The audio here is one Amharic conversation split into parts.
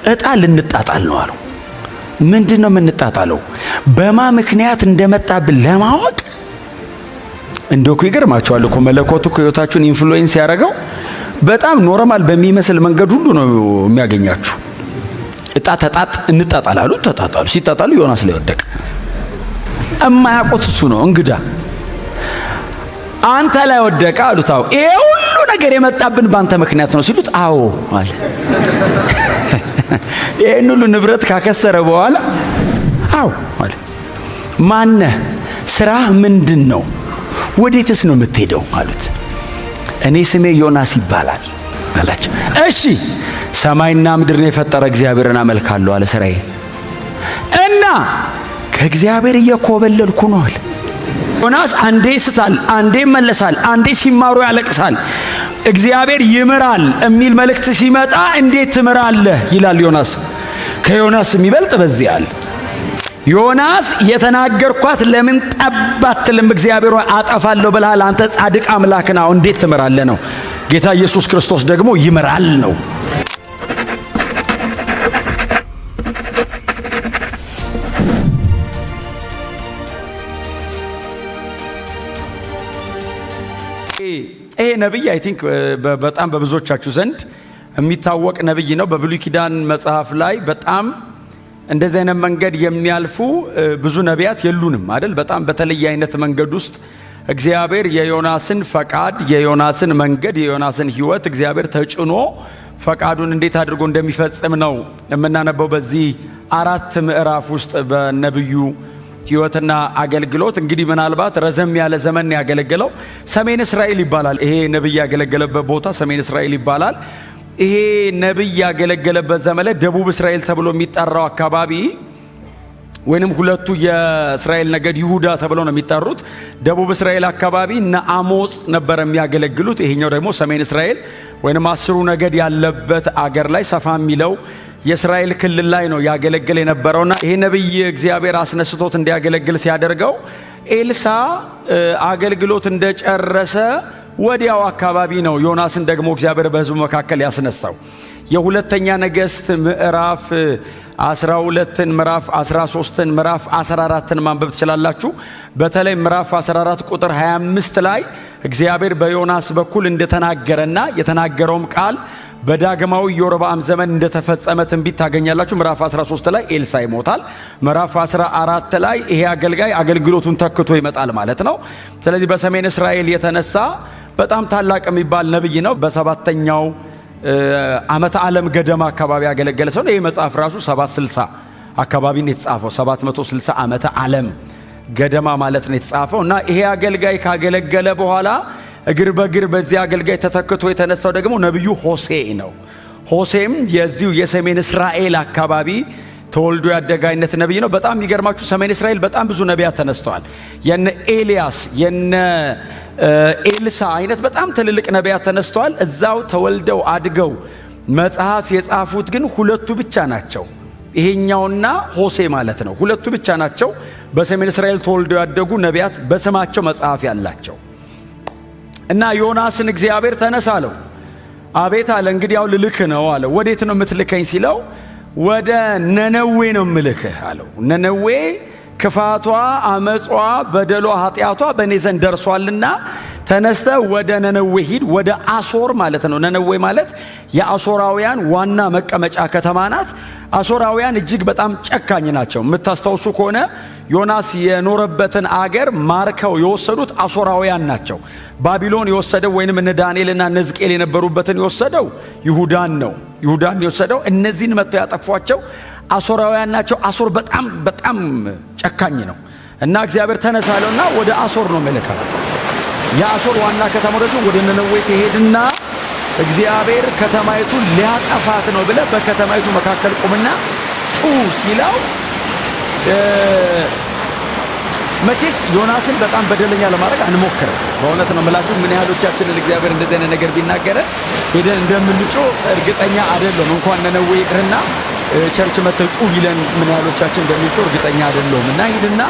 እጣ ልንጣጣል ነው አሉ። ምንድነው የምንጣጣለው? በማ ምክንያት እንደመጣብን ለማወቅ። እንደው ይገርማችኋል እኮ መለኮቱ ሕይወታችሁን ኢንፍሉዌንስ ያደረገው በጣም ኖርማል በሚመስል መንገድ ሁሉ ነው የሚያገኛችሁ። እጣ እንጣጣላሉ። ተጣጣሉ። ሲጣጣሉ ዮናስ ላይ ወደቀ። እማያውቁት እሱ ነው እንግዳ። አንተ ላይ ወደቀ አሉት። አዎ። ይሄ ሁሉ ነገር የመጣብን ባንተ ምክንያት ነው ሲሉት አዎ አለ። ይሄን ሁሉ ንብረት ካከሰረ በኋላ አዎ አለ። ማነህ? ስራህ ምንድን ነው? ወዴትስ ነው የምትሄደው አሉት። እኔ ስሜ ዮናስ ይባላል አላቸው። እሺ ሰማይና ምድርን የፈጠረ እግዚአብሔርን አመልካለሁ አለ። ስራዬ እና ከእግዚአብሔር እየኮበለልኩ ነው አለ። ዮናስ አንዴ ስታል፣ አንዴ መለሳል፣ አንዴ ሲማሩ ያለቅሳል። እግዚአብሔር ይምራል የሚል መልእክት ሲመጣ እንዴት ትምራለህ ይላል ዮናስ። ከዮናስ የሚበልጥ በዚህ አለ። ዮናስ የተናገርኳት ለምን ጠብ አትልም? እግዚአብሔር አጠፋለሁ ብለሃል። አንተ ጻድቅ አምላክ ነህ፣ እንዴት ትምራለህ ነው። ጌታ ኢየሱስ ክርስቶስ ደግሞ ይምራል ነው። ይሄ ነብይ አይ ቲንክ በጣም በብዙዎቻችሁ ዘንድ የሚታወቅ ነብይ ነው። በብሉይ ኪዳን መጽሐፍ ላይ በጣም እንደዚህ አይነት መንገድ የሚያልፉ ብዙ ነቢያት የሉንም አይደል? በጣም በተለየ አይነት መንገድ ውስጥ እግዚአብሔር የዮናስን ፈቃድ፣ የዮናስን መንገድ፣ የዮናስን ሕይወት እግዚአብሔር ተጭኖ ፈቃዱን እንዴት አድርጎ እንደሚፈጽም ነው የምናነበው በዚህ 4 ምዕራፍ ውስጥ በነብዩ ሕይወትና አገልግሎት። እንግዲህ ምናልባት ረዘም ያለ ዘመን ያገለገለው ሰሜን እስራኤል ይባላል። ይሄ ነብይ ያገለገለበት ቦታ ሰሜን እስራኤል ይባላል። ይሄ ነብይ ያገለገለበት ዘመን ደቡብ እስራኤል ተብሎ የሚጠራው አካባቢ ወይንም ሁለቱ የእስራኤል ነገድ ይሁዳ ተብሎ ነው የሚጠሩት። ደቡብ እስራኤል አካባቢ እነ አሞጽ ነበር የሚያገለግሉት። ይሄኛው ደግሞ ሰሜን እስራኤል ወይንም 10 ነገድ ያለበት አገር ላይ ሰፋ የሚለው የእስራኤል ክልል ላይ ነው ያገለግል የነበረውና ይሄ ነብይ እግዚአብሔር አስነስቶት እንዲያገለግል ሲያደርገው ኤልሳ አገልግሎት እንደጨረሰ ወዲያው አካባቢ ነው ዮናስን ደግሞ እግዚአብሔር በሕዝቡ መካከል ያስነሳው። የሁለተኛ ነገሥት ምዕራፍ 12ን ምዕራፍ 13ን ምዕራፍ 14ን ማንበብ ትችላላችሁ። በተለይ ምዕራፍ 14 ቁጥር 25 ላይ እግዚአብሔር በዮናስ በኩል እንደተናገረና የተናገረውም ቃል በዳግማዊ ኢዮርብዓም ዘመን እንደተፈጸመ ትንቢት ታገኛላችሁ። ምዕራፍ 13 ላይ ኤልሳ ይሞታል። ምዕራፍ 14 ላይ ይሄ አገልጋይ አገልግሎቱን ተክቶ ይመጣል ማለት ነው። ስለዚህ በሰሜን እስራኤል የተነሳ በጣም ታላቅ የሚባል ነብይ ነው። በ7ኛው ዓመተ ዓለም ገደማ አካባቢ ያገለገለ ሰው ነው። ይሄ መጽሐፍ ራሱ 760 አካባቢ ነው የተጻፈው። 760 ዓመተ ዓለም ገደማ ማለት ነው የተጻፈው እና ይሄ አገልጋይ ካገለገለ በኋላ እግር በእግር በዚህ አገልጋይ ተተክቶ የተነሳው ደግሞ ነብዩ ሆሴዕ ነው። ሆሴዕም የዚሁ የሰሜን እስራኤል አካባቢ ተወልዶ ያደገ አይነት ነብይ ነው። በጣም የሚገርማችሁ ሰሜን እስራኤል በጣም ብዙ ነቢያት ተነስተዋል። የነ ኤልያስ የነ ኤልሳ አይነት በጣም ትልልቅ ነቢያት ተነስተዋል። እዛው ተወልደው አድገው መጽሐፍ የጻፉት ግን ሁለቱ ብቻ ናቸው። ይሄኛውና ሆሴዕ ማለት ነው። ሁለቱ ብቻ ናቸው በሰሜን እስራኤል ተወልደው ያደጉ ነቢያት በስማቸው መጽሐፍ ያላቸው። እና ዮናስን እግዚአብሔር ተነሳ አለው። አቤት አለ። እንግዲህ ያው ልልክ ነው አለው። ወዴት ነው የምትልከኝ ሲለው ወደ ነነዌ ነው የምልክህ አለው። ነነዌ ክፋቷ፣ አመጿ፣ በደሏ፣ ኃጢአቷ በእኔ ዘንድ ደርሷልና ተነስተ ወደ ነነዌ ሂድ። ወደ አሶር ማለት ነው። ነነዌ ማለት የአሶራውያን ዋና መቀመጫ ከተማ ናት። አሶራውያን እጅግ በጣም ጨካኝ ናቸው። የምታስታውሱ ከሆነ ዮናስ የኖረበትን አገር ማርከው የወሰዱት አሶራውያን ናቸው። ባቢሎን የወሰደው ወይንም እነ ዳንኤልና እነ ሕዝቅኤል የነበሩበትን የወሰደው ይሁዳን ነው። ይሁዳን የወሰደው እነዚህን መጥተው ያጠፏቸው አሶራውያን ናቸው። አሶር በጣም በጣም ጨካኝ ነው እና እግዚአብሔር ተነሳለውና ወደ አሶር ነው መልካም። የአሶር ዋና ከተማው ደግሞ ወደ ነነዌ ትሄድና እግዚአብሔር ከተማይቱን ሊያጠፋት ነው ብለ በከተማይቱ መካከል ቁምና ጩ ሲለው መቼስ ዮናስን በጣም በደለኛ ለማድረግ አንሞክርም። በእውነት ነው የምላችሁ። ምን ያህሎቻችንን እግዚአብሔር እንደዚህ አይነት ነገር ቢናገረ ሄደን እንደምንጮ እርግጠኛ አይደለም። እንኳን ነነዌ ይቅርና ቸርች መተው ጩ ቢለን ምን ያህሎቻችን እንደምንጮ እርግጠኛ አይደለም። እና ሂድና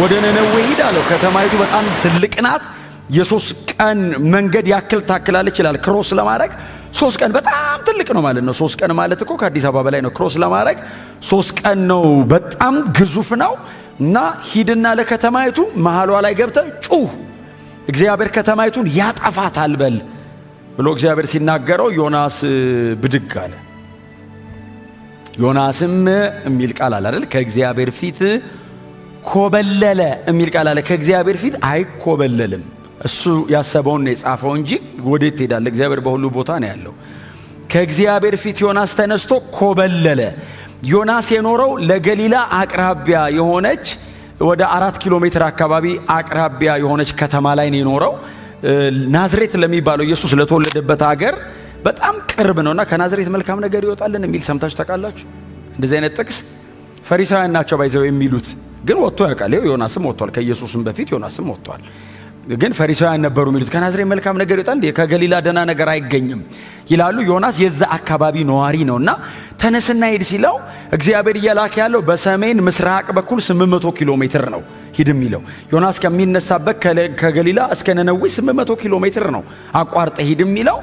ወደ ነነዌ ሂድ አለው። ከተማይቱ በጣም ትልቅ ናት። የ3 ቀን መንገድ ያክል ታክላለች ይላል ክሮስ ለማድረግ 3 ቀን በጣም ትልቅ ነው ማለት ነው። 3 ቀን ማለት እኮ ከአዲስ አበባ በላይ ነው። ክሮስ ለማድረግ 3 ቀን ነው። በጣም ግዙፍ ነው። እና ሂድና ለከተማይቱ መሃሏ ላይ ገብተህ ጩህ፣ እግዚአብሔር ከተማይቱን ያጠፋታል በል ብሎ እግዚአብሔር ሲናገረው ዮናስ ብድግ አለ። ዮናስም የሚል ቃል አለ አይደል? ከእግዚአብሔር ፊት ኮበለለ የሚል ቃል አለ። ከእግዚአብሔር ፊት አይኮበለልም። እሱ ያሰበውን ነው የጻፈው እንጂ ወዴት ትሄዳለህ? እግዚአብሔር በሁሉ ቦታ ነው ያለው። ከእግዚአብሔር ፊት ዮናስ ተነስቶ ኮበለለ። ዮናስ የኖረው ለገሊላ አቅራቢያ የሆነች ወደ 4 ኪሎ ሜትር አካባቢ አቅራቢያ የሆነች ከተማ ላይ ነው የኖረው። ናዝሬት ለሚባለው ኢየሱስ ለተወለደበት ሀገር በጣም ቅርብ ነውና ከናዝሬት መልካም ነገር ይወጣልን የሚል ሰምታችሁ ታውቃላችሁ? እንደዚህ አይነት ጥቅስ ፈሪሳውያን ናቸው ባይዘው የሚሉት፣ ግን ወጥቶ ያውቃል። ዮናስም ወጥቷል። ከኢየሱስም በፊት ዮናስም ወጥቷል። ግን ፈሪሳውያን ነበሩ የሚሉት ከናዝሬት መልካም ነገር ይወጣል፣ ከገሊላ ደህና ነገር አይገኝም ይላሉ። ዮናስ የዛ አካባቢ ነዋሪ ነውና ተነስና ሂድ ሲለው እግዚአብሔር እየላከ ያለው በሰሜን ምስራቅ በኩል 800 ኪሎ ሜትር ነው ሂድ የሚለው። ዮናስ ከሚነሳበት ከገሊላ እስከ ነነዌ 800 ኪሎ ሜትር ነው አቋርጠ ሂድ የሚለው።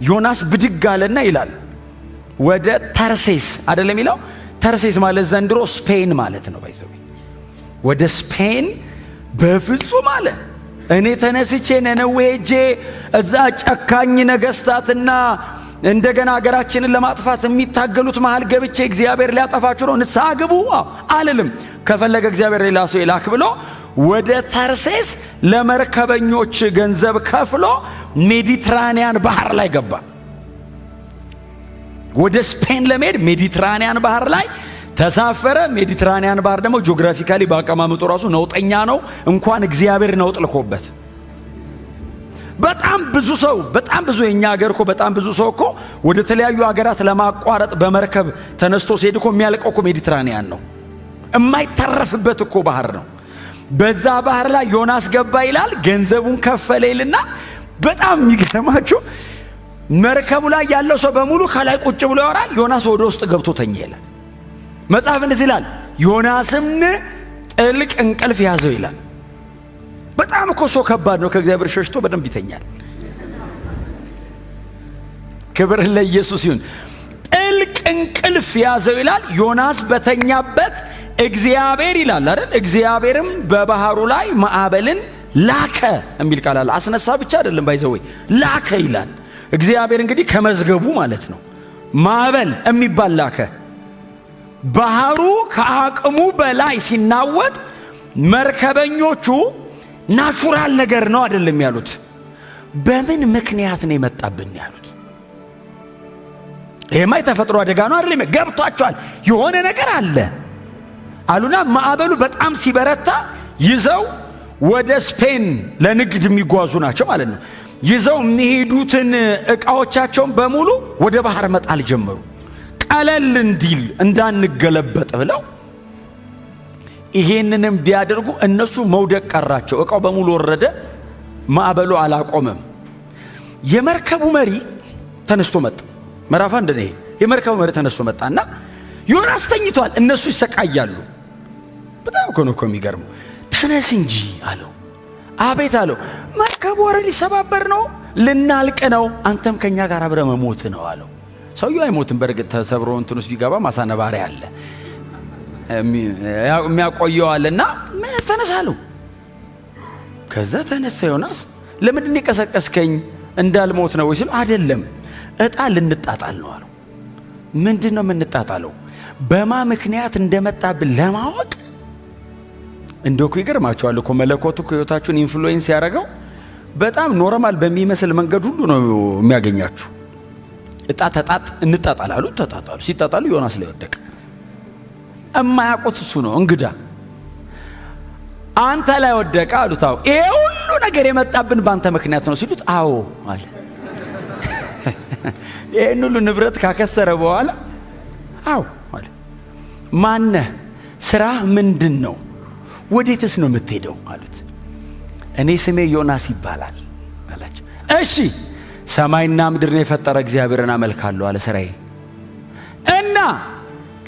ዮናስ ብድግ አለና ይላል ወደ ተርሴስ አይደለም የሚለው። ተርሴስ ማለት ዘንድሮ ስፔን ማለት ነው። ባይዘው ወደ ስፔን በፍጹም አለ እኔ ተነስቼ ነነዌ ሄጄ እዛ ጨካኝ ነገስታትና እንደገና ሀገራችንን ለማጥፋት የሚታገሉት መሃል ገብቼ እግዚአብሔር ሊያጠፋችሁ ነው ንስሐ ግቡ አልልም። ከፈለገ እግዚአብሔር ሌላ ሰው ይላክ ብሎ ወደ ተርሴስ ለመርከበኞች ገንዘብ ከፍሎ ሜዲትራኒያን ባህር ላይ ገባ። ወደ ስፔን ለመሄድ ሜዲትራኒያን ባህር ላይ ተሳፈረ። ሜዲትራኒያን ባህር ደግሞ ጂኦግራፊካሊ በአቀማመጡ ራሱ ነውጠኛ ነው። እንኳን እግዚአብሔር ነውጥ ልኮበት በጣም ብዙ የኛ ሀገር እኮ በጣም ብዙ ሰው እኮ ወደ ተለያዩ ሀገራት ለማቋረጥ በመርከብ ተነስቶ ሲሄድ እኮ የሚያልቀው እኮ ሜዲትራኒያን ነው። የማይተረፍበት እኮ ባህር ነው። በዛ ባህር ላይ ዮናስ ገባ ይላል። ገንዘቡን ከፈለ ይልና በጣም የሚገርማችሁ መርከቡ ላይ ያለው ሰው በሙሉ ከላይ ቁጭ ብሎ ያወራል። ዮናስ ወደ ውስጥ ገብቶ ተኛ ይላል። መጽሐፍ እንደዚህ ይላል፣ ዮናስም ጥልቅ እንቅልፍ ያዘው ይላል። በጣም እኮ ሰው ከባድ ነው። ከእግዚአብሔር ሸሽቶ በደንብ ይተኛል። ክብር ለኢየሱስ ይሁን። ጥልቅ እንቅልፍ ያዘው ይላል። ዮናስ በተኛበት እግዚአብሔር ይላል አይደል? እግዚአብሔርም በባህሩ ላይ ማዕበልን ላከ የሚል ቃል አለ። አስነሳ ብቻ አይደለም ባይዘወይ ላከ ይላል። እግዚአብሔር እንግዲህ ከመዝገቡ ማለት ነው። ማዕበል የሚባል ላከ። ባህሩ ከአቅሙ በላይ ሲናወጥ መርከበኞቹ ናቹራል ነገር ነው አይደለም ያሉት፣ በምን ምክንያት ነው የመጣብን ያሉት። ይሄማ የተፈጥሮ አደጋ ነው አይደለም፣ ገብቷቸዋል። የሆነ ነገር አለ አሉና ማዕበሉ በጣም ሲበረታ ይዘው ወደ ስፔን ለንግድ የሚጓዙ ናቸው ማለት ነው። ይዘው የሚሄዱትን ዕቃዎቻቸውን በሙሉ ወደ ባህር መጣል ጀመሩ። ቀለል እንዲል እንዳንገለበጥ ብለው ይሄንንም ቢያደርጉ እነሱ መውደቅ ቀራቸው። ዕቃው በሙሉ ወረደ። ማዕበሉ አላቆመም። የመርከቡ መሪ ተነስቶ መጣ። ምዕራፍ 1 ነው። የመርከቡ መሪ ተነስቶ መጣና ዮናስ ተኝቷል፣ እነሱ ይሰቃያሉ። በጣም እኮ ነው የሚገርመው። ተነስ እንጂ አለው። አቤት አለው። መርከቡ ወረ ሊሰባበር ነው፣ ልናልቅ ነው፣ አንተም ከኛ ጋር አብረ መሞት ነው አለው። ሰውየው አይሞትም። በእርግጥ ተሰብሮ እንትን ውስጥ ቢገባ ማሳነባሪ አለ የሚያቆየው አለና ተነሳሉ። ከዛ ተነሳ ዮናስ። ለምንድን ነው የቀሰቀስከኝ? እንዳልሞት ነው ወይ ሲሉ አይደለም ዕጣ ልንጣጣል ነው አለው። ምንድን ነው የምንጣጣለው? በማ ምክንያት እንደመጣብን ለማወቅ። እንደው ይገርማችኋል እኮ መለኮቱ ህይወታችሁን ኢንፍሉዌንስ ያደረገው በጣም ኖርማል በሚመስል መንገድ ሁሉ ነው የሚያገኛችሁ። ዕጣ እንጣጣላሉ። ተጣጣሉ። ሲጣጣሉ ዮናስ ላይ ወደቀ። እማያውቁት እሱ ነው እንግዳ። አንተ ላይ ወደቀ አሉት። አዎ። ይሄ ሁሉ ነገር የመጣብን በአንተ ምክንያት ነው ሲሉት፣ አዎ አለ። ይሄን ሁሉ ንብረት ካከሰረ በኋላ አዎ አለ። ማነህ? ስራህ ምንድን ነው? ወዴትስ ነው የምትሄደው አሉት። እኔ ስሜ ዮናስ ይባላል አላቸው። እሺ ሰማይና ምድርን የፈጠረ እግዚአብሔርን አመልካለሁ አለ። ስራዬ እና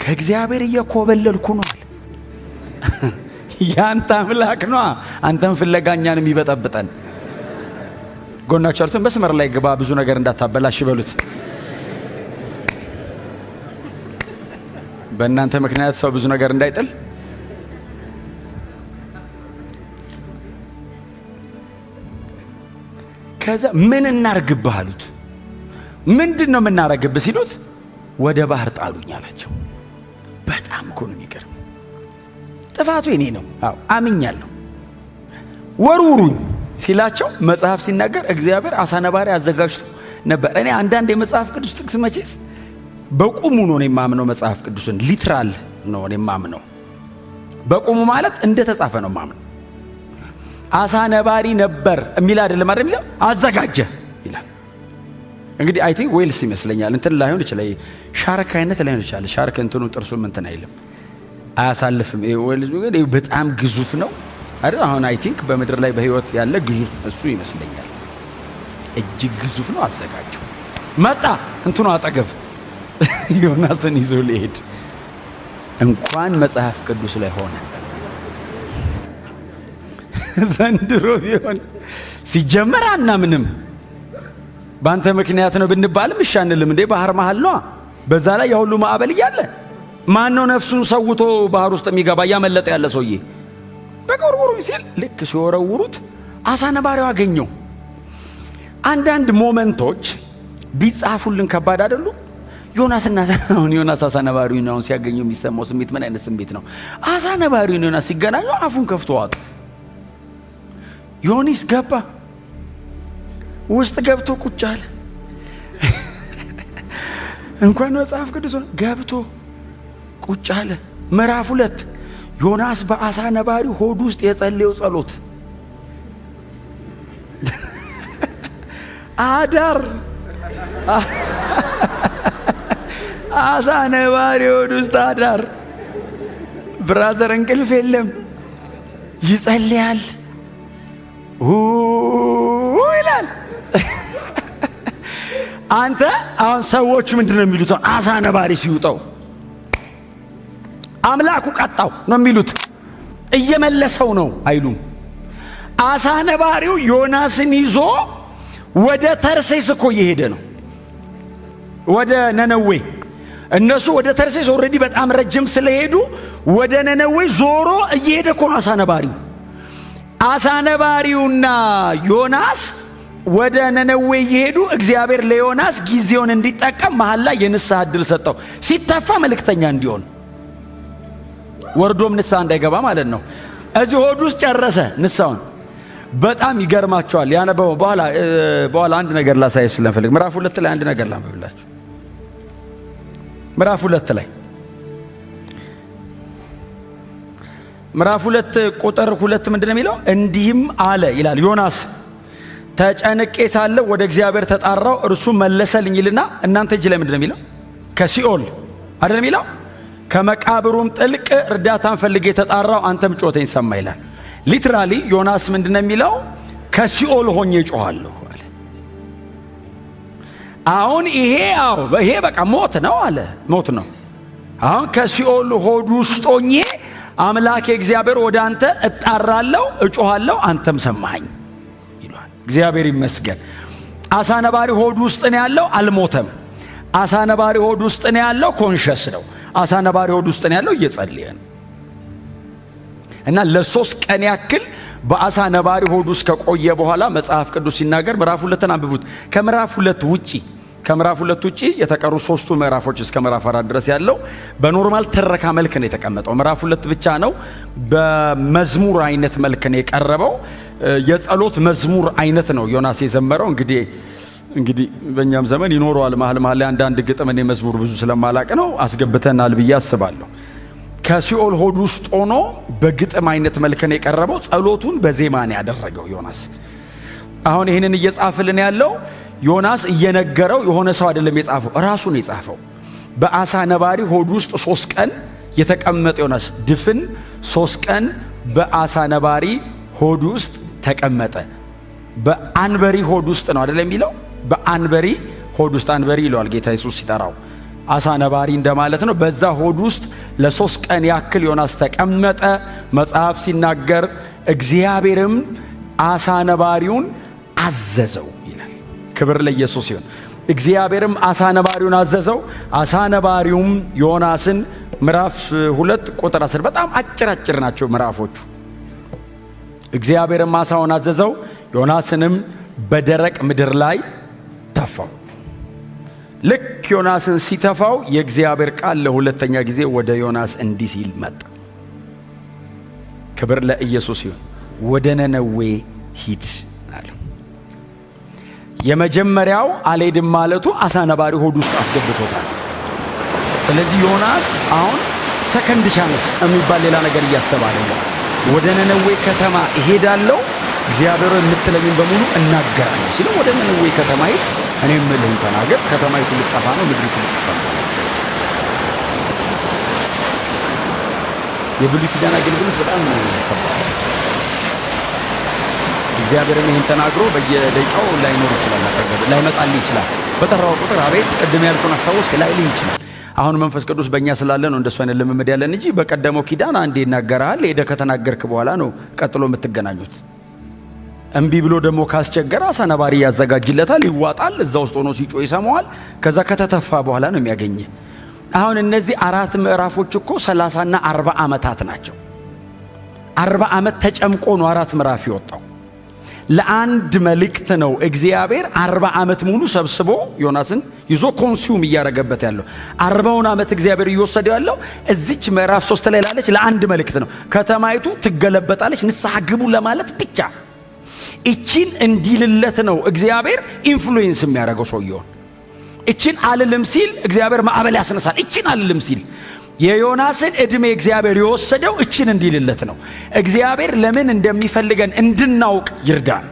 ከእግዚአብሔር እየኮበለልኩ ነው አለ። ያንተ አምላክ ነው አንተን ፍለጋኛን የሚበጠብጠን። ጎናችሁ አሉትን በስመር ላይ ግባ ብዙ ነገር እንዳታበላሽ በሉት። በእናንተ ምክንያት ሰው ብዙ ነገር እንዳይጥል ከዛ ምን እናርግብህ አሉት። ምንድነው የምናረግብህ ሲሉት ወደ ባህር ጣሉኝ አላቸው። በጣም እኮ ነው የሚገርም። ጥፋቱ የኔ ነው፣ አዎ አምኛለሁ። ወርውሩኝ ሲላቸው መጽሐፍ ሲናገር እግዚአብሔር አሳ ነባሪ አዘጋጅቶ ነበር። እኔ አንዳንድ የመጽሐፍ ቅዱስ ጥቅስ መቼስ በቁሙ ነው የማምነው። መጽሐፍ ቅዱስን ሊትራል ነው የማምነው። በቁሙ ማለት እንደተጻፈ ነው የማምነው። አሳ ነባሪ ነበር የሚል አይደለም አይደል የሚለው አዘጋጀ ይላል። እንግዲህ አይ ቲንክ ዌልስ ይመስለኛል እንትን ላይሆን ይችላል፣ ሻርክ አይነት ላይሆን ይችላል። ሻርክ እንትኑ ጥርሱም እንትን አይልም አያሳልፍም። ዌልስ ግን በጣም ግዙፍ ነው አይደል? አሁን አይ ቲንክ በምድር ላይ በህይወት ያለ ግዙፍ እሱ ይመስለኛል። እጅግ ግዙፍ ነው። አዘጋጀው መጣ እንትኑ አጠገብ ዮናስን ይዞ ሊሄድ እንኳን መጽሐፍ ቅዱስ ላይ ሆነ ዘንድሮ ቢሆን ሲጀመር አናምንም። በአንተ ምክንያት ነው ብንባልም እሺ አንልም እንዴ? ባህር መሃል ነው። በዛ ላይ የሁሉ ማዕበል እያለ ማን ነው ነፍሱን ሰውቶ ባህር ውስጥ የሚገባ እያመለጠ ያለ ሰውዬ? በቆርቆሮ ሲል ልክ ሲወረውሩት አሳ ነባሪው አገኘው። አንዳንድ ሞመንቶች ቢጻፉልን ከባድ አይደሉ? ዮናስ አሳ ነባሪውን አሁን ሲያገኘው የሚሰማው ስሜት ምን አይነት ስሜት ነው? አሳ ነባሪውን ዮናስ ሲገናኙ አፉን ከፍቶ ዋጡ። ዮኒስ ገባ፣ ውስጥ ገብቶ ቁጭ አለ። እንኳን መጽሐፍ ቅዱስ ገብቶ ቁጭ አለ። ምዕራፍ 2 ዮናስ በአሳ ነባሪ ሆድ ውስጥ የጸለየው ጸሎት አዳር አሳ ነባሪ ሆድ ውስጥ አዳር። ብራዘር እንቅልፍ የለም፣ ይጸልያል ይላል። አንተ አሁን ሰዎች ምንድነው የሚሉት? አሳ ነባሪ ሲውጠው አምላኩ ቀጣው ነው የሚሉት። እየመለሰው ነው አይሉም። አሳ ነባሪው ዮናስን ይዞ ወደ ተርሴስ እኮ እየሄደ ነው፣ ወደ ነነዌ። እነሱ ወደ ተርሴስ ኦልሬዲ በጣም ረጅም ስለሄዱ ወደ ነነዌ ዞሮ እየሄደ እኮ ነው አሳ ነባሪው። አሳ ነባሪውና ዮናስ ወደ ነነዌ እየሄዱ እግዚአብሔር ለዮናስ ጊዜውን እንዲጠቀም መሃል ላይ የንስሐ ዕድል ሰጠው። ሲተፋ መልእክተኛ እንዲሆን ወርዶም ንስሐ እንዳይገባ ማለት ነው። እዚህ ሆድ ውስጥ ጨረሰ ንስሐውን። በጣም ይገርማቸዋል። ያነበበው በኋላ አንድ ነገር ላሳየው ስለምፈልግ ምዕራፍ 2 ላይ አንድ ነገር ላንብብላችሁ። ምዕራፍ 2 ላይ ምዕራፍ 2 ቁጥር 2 ምንድነው የሚለው? እንዲህም አለ ይላል ዮናስ፣ ተጨንቄ ሳለሁ ወደ እግዚአብሔር ተጣራው፣ እርሱ መለሰልኝ ይልና እናንተ እጅ ላይ ምንድነው የሚለው? ከሲኦል አይደለም የሚለው? ከመቃብሩም ጥልቅ እርዳታን ፈልጌ ተጣራው፣ አንተም ጮቴን ሰማ ይላል። ሊትራሊ ዮናስ ምንድነው የሚለው? ከሲኦል ሆኜ ጮሃለሁ አለ። አሁን ይሄ በቃ ሞት ነው አለ። ሞት ነው። አሁን ከሲኦል ሆድ ውስጥ ሆኜ አምላኬ እግዚአብሔር ወደ አንተ እጣራለሁ፣ እጮሃለሁ፣ አንተም ሰማኸኝ ይላል። እግዚአብሔር ይመስገን። አሳ ነባሪ ሆድ ውስጥ ነው ያለው፣ አልሞተም። አሳ ነባሪ ሆድ ውስጥ ነው ያለው፣ ኮንሸስ ነው። አሳ ነባሪ ሆድ ውስጥ ነው ያለው፣ እየጸለየ ነው። እና ለ3 ቀን ያክል በአሳ ነባሪ ሆድ ውስጥ ከቆየ በኋላ መጽሐፍ ቅዱስ ሲናገር ምዕራፍ 2ን አንብቡት። ከምዕራፍ 2 ውጪ የተቀሩ 3ቱ ምዕራፎች እስከ ምዕራፍ 4 ድረስ ያለው በኖርማል ትረካ መልክ ነው የተቀመጠው። ምዕራፍ 2 ብቻ ነው በመዝሙር አይነት መልክ ነው የቀረበው። የጸሎት መዝሙር አይነት ነው ዮናስ የዘመረው። እንግዲህ በእኛም ዘመን ይኖረዋል መሃል ላይ አንዳንድ ግጥም። እኔ መዝሙር ብዙ ስለማላቅ ነው አስገብተናል ብዬ አስባለሁ። ከሲኦል ሆድ ውስጥ ሆኖ በግጥም አይነት መልክ ነው የቀረበው። ጸሎቱን በዜማ ነው ያደረገው ዮናስ። አሁን ይህንን እየጻፈልን ያለው ዮናስ እየነገረው የሆነ ሰው አይደለም የጻፈው፣ ራሱ ነው የጻፈው። በአሳ ነባሪ ሆድ ውስጥ 3 ቀን የተቀመጠ ዮናስ ድፍን 3 ቀን በአሳ ነባሪ ሆድ ውስጥ ተቀመጠ። በአንበሪ ሆድ ውስጥ ነው አይደለም የሚለው? በአንበሪ ሆድ ውስጥ፣ አንበሪ ይለዋል ጌታ ኢየሱስ ሲጠራው፣ አሳ ነባሪ እንደማለት ነው። በዛ ሆድ ውስጥ ለ3 ቀን ያክል ዮናስ ተቀመጠ። መጽሐፍ ሲናገር እግዚአብሔርም አሳ ነባሪውን አዘዘው ይላል። ክብር ለኢየሱስ ይሁን። እግዚአብሔርም አሳ ነባሪውን አዘዘው፣ አሳ ነባሪውም ዮናስን ምዕራፍ 2 ቁጥር 10 በጣም አጭር ናቸው ምዕራፎቹ። እግዚአብሔርም ዓሣውን አዘዘው፣ ዮናስንም በደረቅ ምድር ላይ ተፋው። ልክ ዮናስን ሲተፋው የእግዚአብሔር ቃል ለሁለተኛ ጊዜ ወደ ዮናስ እንዲህ ሲል መጣ። ክብር ለኢየሱስ ይሁን። ወደ ነነዌ ሂድ አለ። የመጀመሪያው አልሄድም ማለቱ አሳ ነባሪ ሆድ ውስጥ አስገብቶታል። ስለዚህ ዮናስ አሁን ሰከንድ ቻንስ የሚባል ሌላ ነገር እያሰበ አይደለም። ወደ ነነዌ ከተማ እሄዳለሁ፣ እግዚአብሔር የምትለኝን በሙሉ እናገራለሁ ሲለው ወደ ነነዌ ከተማ ሂድ፣ እኔ የምልህን ተናገር፣ ከተማይቱ ልጠፋ ነው፣ ምድሪቱ ልጠፋ ነው። የብሉይ ኪዳን አገልግሎት በጣም ከባድ። እግዚአብሔርም ይህን ተናግሮ በየደቂቃው ላይኖር ይችላል፣ ላይመጣልህ ይችላል። በጠራው ቁጥር አቤት ቅድም ያልኩን አስታወስክ ላይልህ ይችላል። አሁን መንፈስ ቅዱስ በእኛ ስላለ ነው እንደሱ አይነት ልምምድ ያለን እንጂ በቀደመው ኪዳን አንዴ ይናገራል። ሄደህ ከተናገርክ በኋላ ነው ቀጥሎ የምትገናኙት። እምቢ ብሎ ደግሞ ካስቸገረ አሳ ነባሪ ያዘጋጅለታል፣ ይዋጣል፣ እዛ ውስጥ ሆኖ ሲጮህ ይሰማዋል። ከዛ ከተተፋ በኋላ ነው የሚያገኘህ። አሁን እነዚህ 4 ምዕራፎች እኮ 30 እና 40 ዓመታት ናቸው። 40 ዓመት ተጨምቆ ነው 4 ምዕራፍ የወጣው። ለአንድ መልእክት ነው እግዚአብሔር 40 ዓመት ሙሉ ሰብስቦ ዮናስን ይዞ ኮንሱም እያረገበት ያለው። 40ውን ዓመት እግዚአብሔር እየወሰደው ያለው እዚች ምዕራፍ 3 ላይ ላለች ለአንድ መልእክት ነው። ከተማይቱ ትገለበጣለች፣ ንስሐ ግቡ ለማለት ብቻ። እቺን እንዲልለት ነው እግዚአብሔር ኢንፍሉዌንስ የሚያደርገው ሰውየውን። እቺን አልልም ሲል እግዚአብሔር ማዕበል ያስነሳል። እቺን አልልም ሲል የዮናስን ዕድሜ እግዚአብሔር የወሰደው እቺን እንዲልለት ነው። እግዚአብሔር ለምን እንደሚፈልገን እንድናውቅ ይርዳን።